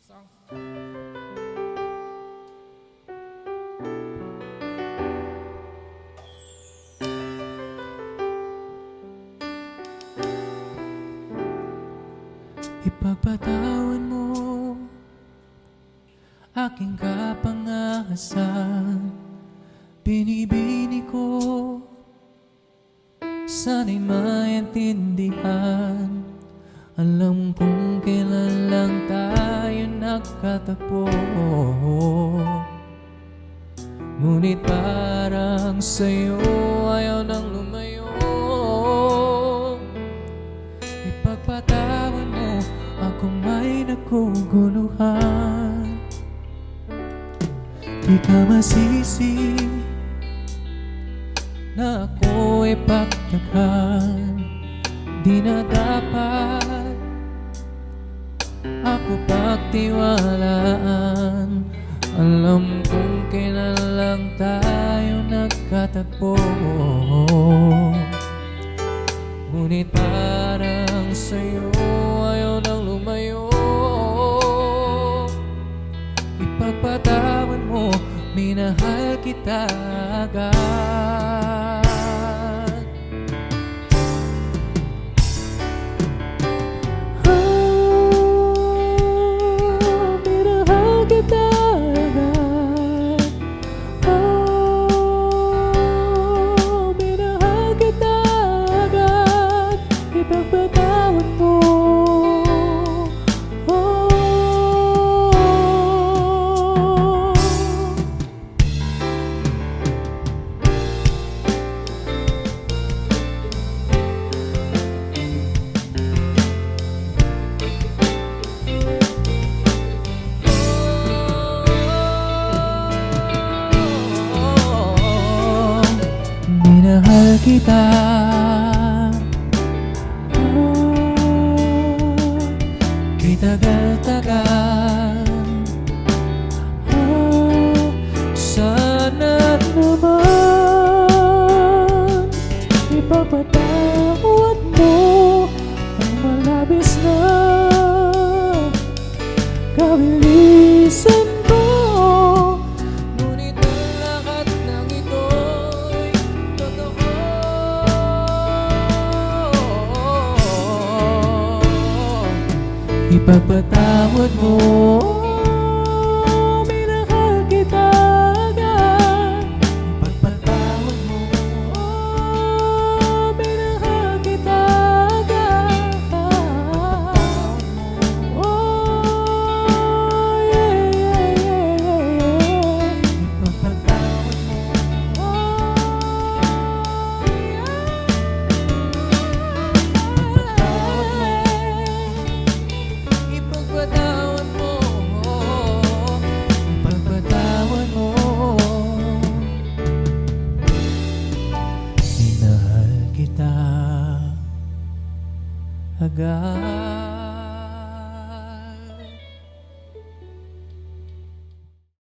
Song. Ipagpatawan mo aking kapangahasan. Binibini ko, sana'y maintindihan. Alam kong kailan lang tayo nagkatagpo, ngunit parang sa'yo ayaw nang lumayo. Ipagpatawan mo akong may naguguluhan. Di ka masisi na ako'y pagtaghan. Di na dapat ako pagtiwalaan. Alam kong kailan lang tayo nagkatagpo, ngunit parang sa'yo ayaw nang lumayo. Ipagpatawan mo, minahal kita agad. Minahal kita agad. Minahal kita agad. Ipagpatawan mo. Minahal kita, kay tagal-tagal. Sana naman ipagpatawad mo ang malabis na kabilisan ko. Ngunit ang lahat ng ito'y totoo. Ipagpatawad mo, minahal kita agad. Ipagpatawad mo, minahal kita agad. Ipagpatawad mo, yeah, yeah, yeah. Ipagpatawad mo, ipagpatawad mo, ipagpatawad mo. Minahal kita agad.